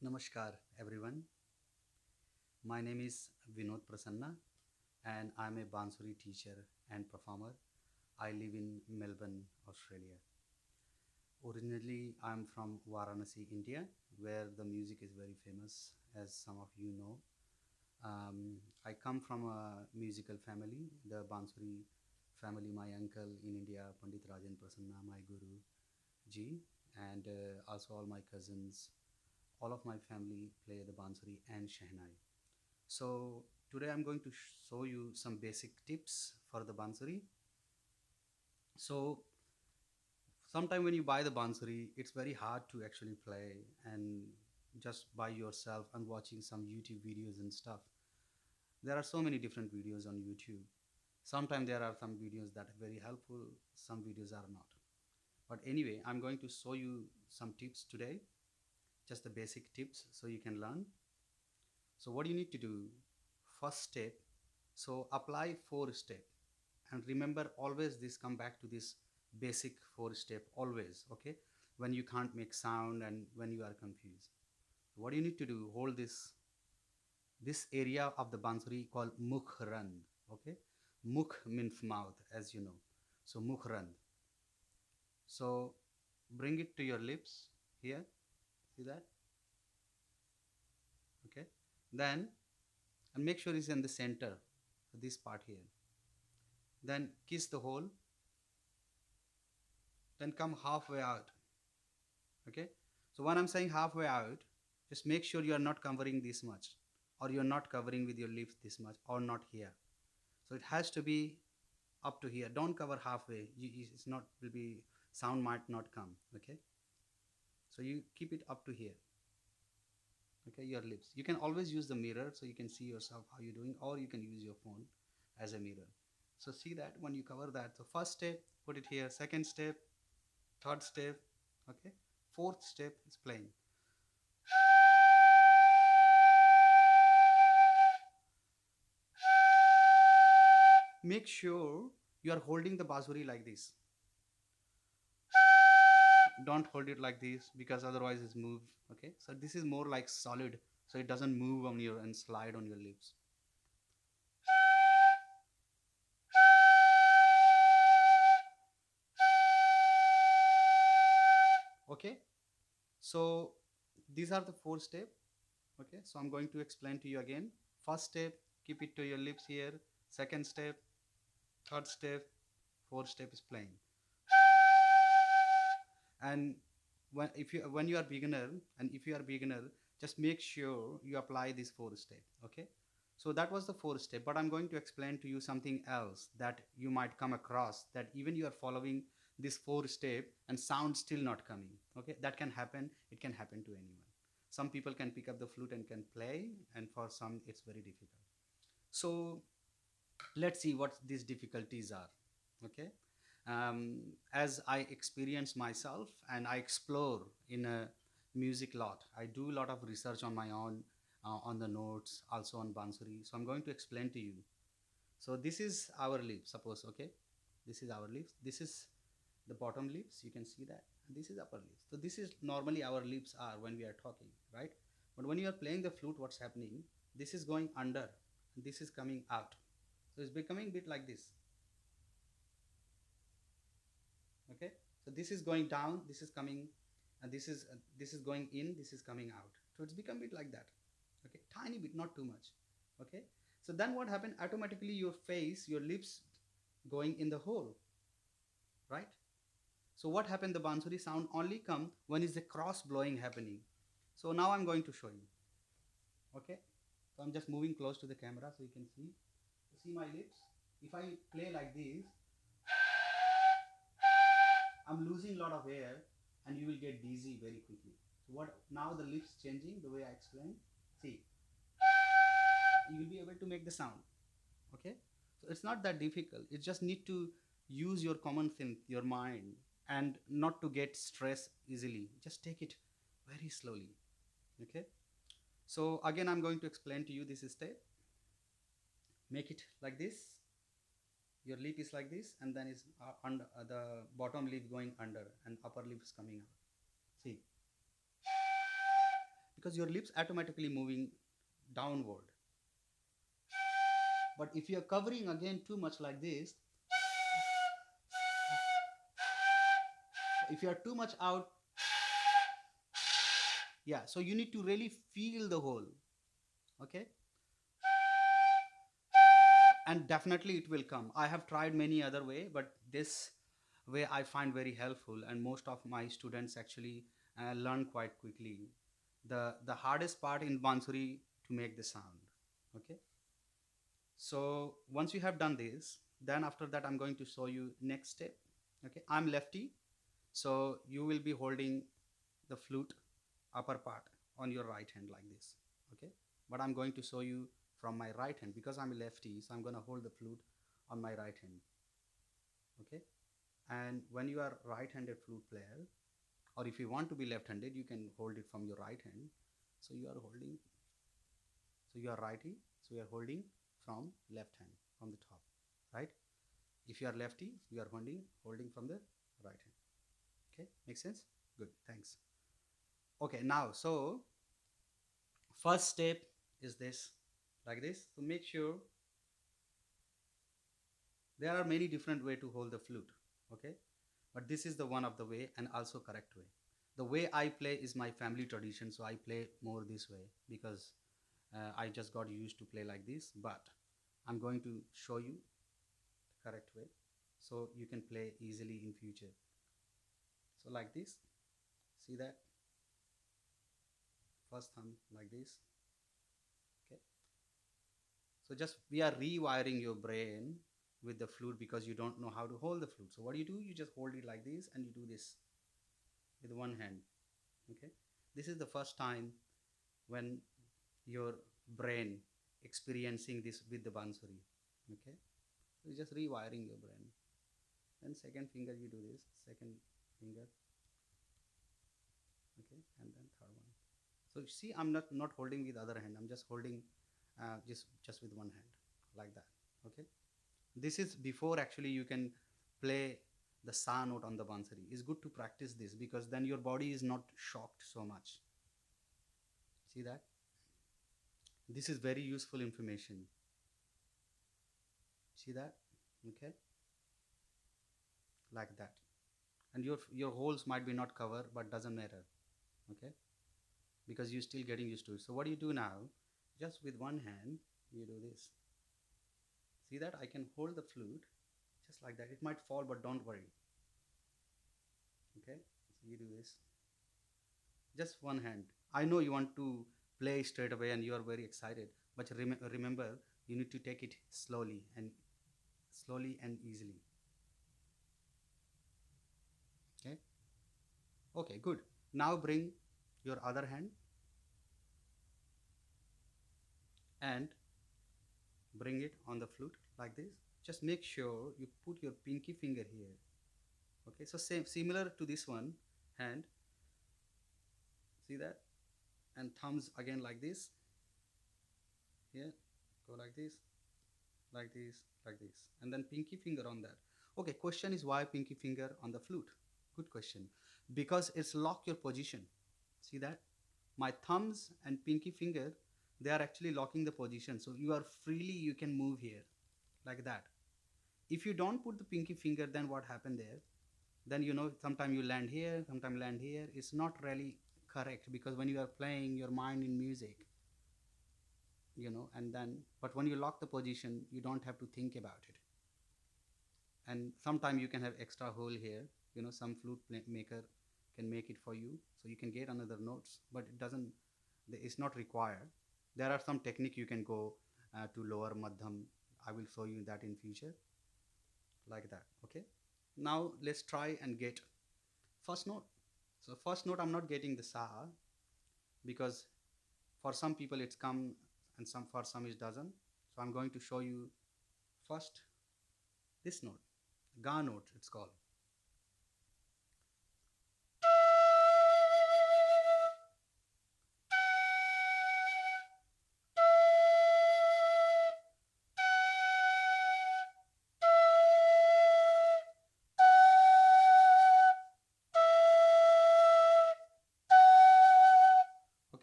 Namaskar everyone. My name is Vinod Prasanna and I'm a Bansuri teacher and performer. I live in Melbourne, Australia. Originally, I'm from Varanasi, India, where the music is very famous, as some of you know. I come from a musical family, the Bansuri family. My uncle in India, Pandit Rajan Prasanna, my guru ji, and also all my cousins, all of my family play the Bansuri and Shehnai. So today I'm going to show you some basic tips for the Bansuri. So sometime when you buy the Bansuri, it's very hard to actually play and just by yourself and watching some YouTube videos and stuff. There are so many different videos on YouTube. Sometimes there are some videos that are very helpful, some videos are not. But anyway, I'm going to show you some tips today, just the basic tips so you can learn. So what you need to do, first step, so apply four step and remember always this come back to this basic four step always, okay, when you can't make sound and when you are confused. What you need to do, hold this area of the bansuri called mukhrand, okay. Mukh means mouth, as you know, so mukhrand. So bring it to your lips here, see that, okay. Then and make sure it's in the center, this part here. Then kiss the hole, then come halfway out, okay. So when I'm saying halfway out, just make sure you are not covering this much, or you're not covering with your lips this much, or not here. So it has to be up to here. Don't cover halfway. It's not will be, sound might not come, okay. So you keep it up to here, okay, your lips. You can always use the mirror so you can see yourself how you're doing, or you can use your phone as a mirror. So see that when you cover that, so first step, put it here, second step, third step, okay, fourth step is playing. Make sure you are holding the basuri like this. Don't hold it like this because otherwise it's move, okay. So this is more like solid, so it doesn't move on your and slide on your lips. Okay, so these are the four step, okay. So I'm going to explain to you again. First step, keep it to your lips here. Second step, third step, fourth step is playing. And when you are beginner, and if you are beginner, just make sure you apply this four step, okay. So that was the fourth step, but I'm going to explain to you something else that you might come across, that even you are following this four step and sound still not coming, okay. That can happen, it can happen to anyone. Some people can pick up the flute and can play, and for some it's very difficult. So let's see what these difficulties are, okay. As I experience myself and I explore in a music lot, I do a lot of research on my own, on the notes, also on bansuri. So I'm going to explain to you. So this is our leaf, suppose, okay. This is our leaves, this is the bottom leaves, you can see that, and this is upper leaves. So this is normally our leaves are when we are talking, right? But when you are playing the flute, what's happening, this is going under and this is coming out. So it's becoming a bit like this, okay. So this is going down, this is coming, and this is going in, this is coming out. So it's become a bit like that, okay, tiny bit, not too much, okay. So then what happened, automatically your face, your lips going in the hole, right? So what happened, the bansuri sound only come when is the cross blowing happening. So now I'm going to show you, okay. So I'm just moving close to the camera so you can see my lips. If I play like this, I'm losing a lot of air and you will get dizzy very quickly. So what, now the lips changing the way I explained. See, you will be able to make the sound. Okay. So it's not that difficult. You just need to use your common sense, your mind, and not to get stressed easily. Just take it very slowly. Okay. So again, I'm going to explain to you this step. Make it like this. Your lip is like this, and then is under the bottom lip going under, and upper lip is coming out. See, because your lips automatically moving downward. But if you're covering again too much like this, if you are too much out, yeah, so you need to really feel the hole. Okay, and definitely it will come. I have tried many other way, but this way I find very helpful, and most of my students actually learn quite quickly. The hardest part in bansuri to make the sound. Okay, so once you have done this, then after that I'm going to show you next step. Okay, I'm lefty, so you will be holding the flute upper part on your right hand like this. Okay, but I'm going to show you from my right hand because I'm a lefty, so I'm going to hold the flute on my right hand. Okay, and when you are right-handed flute player, or if you want to be left-handed, you can hold it from your right hand. So you are holding, so you are righty, so you are holding from left hand from the top, right? If you are lefty, you are holding from the right hand. Okay, makes sense? Good, thanks. Okay, now so first step is this, like this. So make sure there are many different way to hold the flute. Okay, but this is the one of the way and also correct way. The way I play is my family tradition, so I play more this way because I just got used to play like this. But I'm going to show you the correct way so you can play easily in future. So like this, see that first thumb like this. Okay, so just we are rewiring your brain with the flute because you don't know how to hold the flute. So what do? You just hold it like this and you do this with one hand. Okay, this is the first time when your brain experiencing this with the bansuri. Okay, so you're just rewiring your brain. Then second finger you do this, second finger. Okay, and then third one. So you see, I'm not holding with other hand, I'm just holding just with one hand like that. Okay, this is before actually you can play the sa note on the bansuri. It's good to practice this because then your body is not shocked so much. See that? This is very useful information. See that? Okay, like that. And your holes might be not covered, but doesn't matter. Okay, because you're still getting used to it. So what do you do now? Just with one hand you do this. See that? I can hold the flute just like that. It might fall, but don't worry. Okay, so you do this, just one hand. I know you want to play straight away and you are very excited, but remember, you need to take it slowly and easily. Okay, okay, good. Now bring your other hand and bring it on the flute like this. Just make sure you put your pinky finger here. Okay, so same similar to this one hand. See that? And thumbs again like this. Here, go like this, like this, like this, and then pinky finger on that. Okay, question is why pinky finger on the flute? Good question. Because it's lock your position. See that? My thumbs and pinky finger, they are actually locking the position, so you are freely, you can move here like that. If you don't put the pinky finger, then what happened there? Then you know, sometime you land here, sometime land here. It's not really correct because when you are playing your mind in music, you know, and then but when you lock the position, you don't have to think about it. And sometime you can have extra hole here, you know, some maker can make it for you, so you can get another notes, but it doesn't, it's not required. There are some technique you can go to lower madham. I will show you that in future, like that. Okay, now let's try and get first note. So first note I'm not getting the sa because for some people it's come and some for some it doesn't. So I'm going to show you first this note, ga note it's called.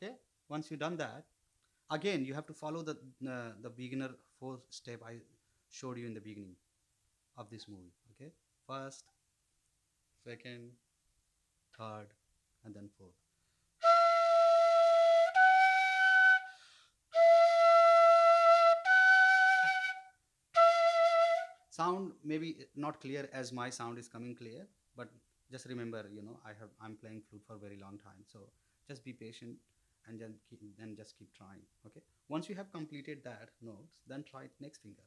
Okay, Once you've done that, again you have to follow the beginner four step I showed you in the beginning of this movie. Okay, first, second, third, and then fourth. Sound maybe not clear as my sound is coming clear, but just remember, I'm playing flute for a very long time, so just be patient and then just keep trying. Okay, once you have completed that notes, then try next finger.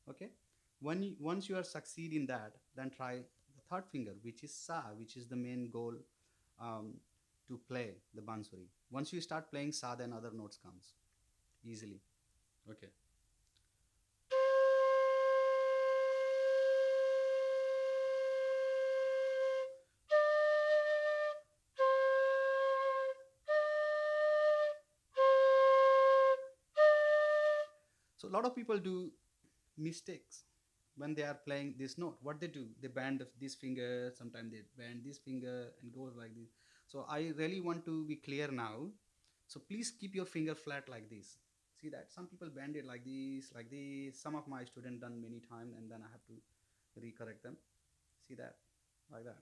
Okay, once you are succeed in that, then try the third finger, which is sa, which is the main goal, um, to play the bansuri. Once you start playing sa, then other notes comes easily. Okay. So a lot of people do mistakes when they are playing this note. What they do, they bend this finger, sometimes they bend this finger and goes like this. So I really want to be clear now. So please keep your finger flat like this. See that some people bend it like this, like this. Some of my students done many times, and then I have to recorrect them. See that, like that.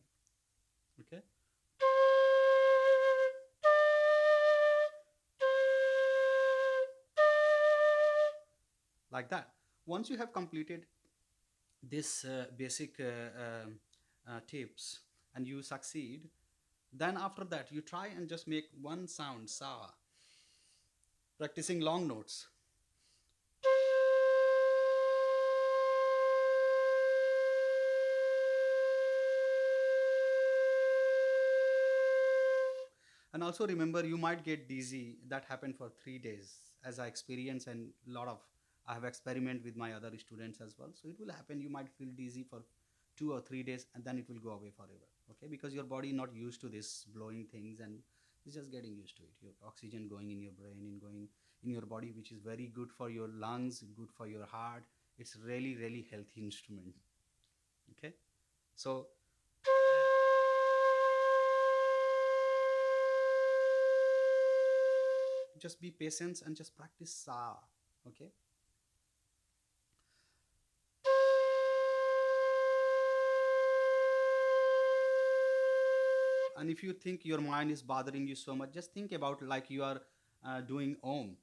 Okay, like that. Once you have completed this basic tips and you succeed, then after that you try and just make one sound sa, practicing long notes. And also remember, you might get dizzy. That happened for 3 days, as I experience, and lot of I have experiment with my other students as well. So it will happen. You might feel dizzy for 2 or 3 days, and then it will go away forever. Okay, because your body not used to this blowing things, and it's just getting used to it. Your oxygen going in your brain and going in your body, which is very good for your lungs, good for your heart. It's really really healthy instrument. Okay, so just be patient and just practice sa. Okay, and if you think your mind is bothering you so much, just think about like you are doing om.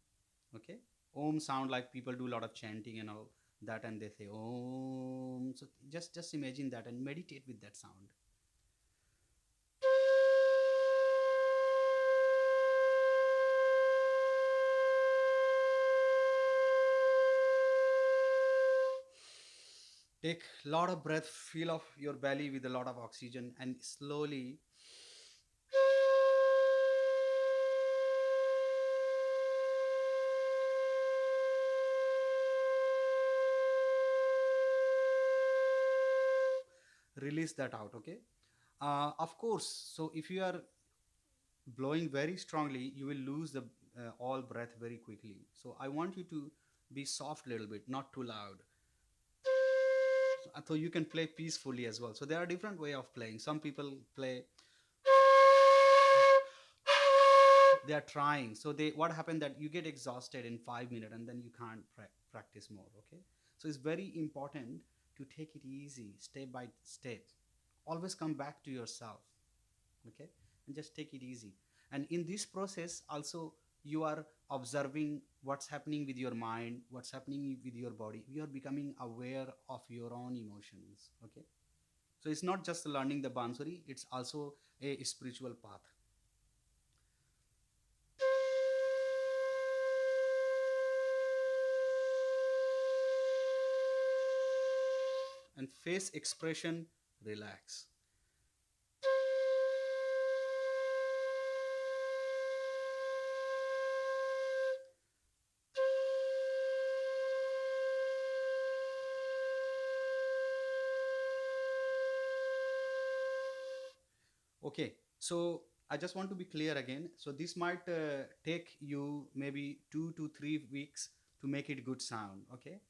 Okay, om sound like people do a lot of chanting and all that, and they say om. So just imagine that and meditate with that sound. Take a lot of breath, feel of your belly with a lot of oxygen, and slowly release that out. Okay, of course, so if you are blowing very strongly, you will lose the all breath very quickly. So I want you to be soft a little bit, not too loud, so you can play peacefully as well. So there are different way of playing. Some people play, they are trying, so they what happened that you get exhausted in 5 minutes and then you can't practice more. Okay, so it's very important to take it easy, step by step. Always come back to yourself. Okay, and just take it easy. And in this process also, you are observing what's happening with your mind, what's happening with your body. You are becoming aware of your own emotions. Okay, so it's not just learning the bansuri, it's also a spiritual path. And face expression, relax. Okay, so I just want to be clear again. So this might take you maybe 2 to 3 weeks to make it good sound, okay?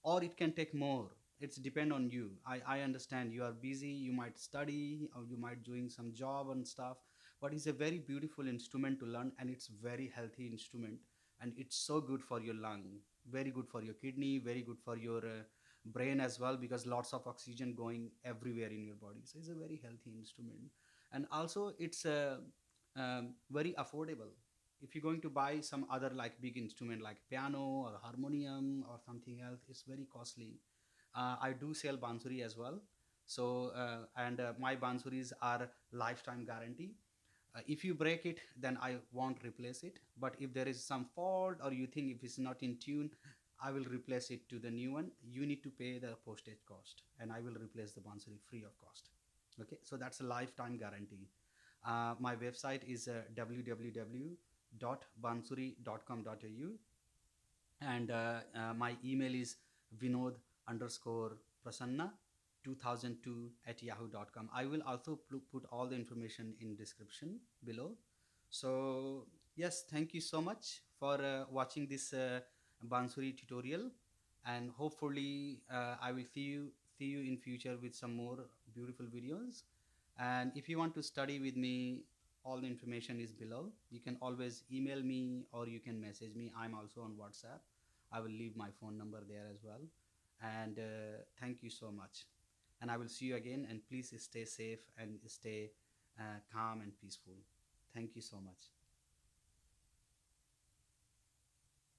Or it can take more. It's depend on you. I understand you are busy, you might study or you might doing some job and stuff, but it's a very beautiful instrument to learn, and it's very healthy instrument, and it's so good for your lung, very good for your kidney, very good for your brain as well, because lots of oxygen going everywhere in your body. So it's a very healthy instrument, and also it's very affordable. If you're going to buy some other like big instrument like piano or harmonium or something else, it's very costly. I do sell bansuri as well. So and my bansuris are lifetime guarantee. If you break it, then I won't replace it, but if there is some fault or you think if it's not in tune, I will replace it to the new one. You need to pay the postage cost, and I will replace the bansuri free of cost. Okay, so that's a lifetime guarantee. My website is www.bansuri.com.au, and my email is vinod underscore prasanna 2002 at yahoo.com. I will also put all the information in description below. So yes, thank you so much for watching this bansuri tutorial, and hopefully I will see you in future with some more beautiful videos. And if you want to study with me, all the information is below. You can always email me or you can message me. I'm also on WhatsApp. I will leave my phone number there as well. And thank you so much. And I will see you again. And please stay safe and stay calm and peaceful. Thank you so much.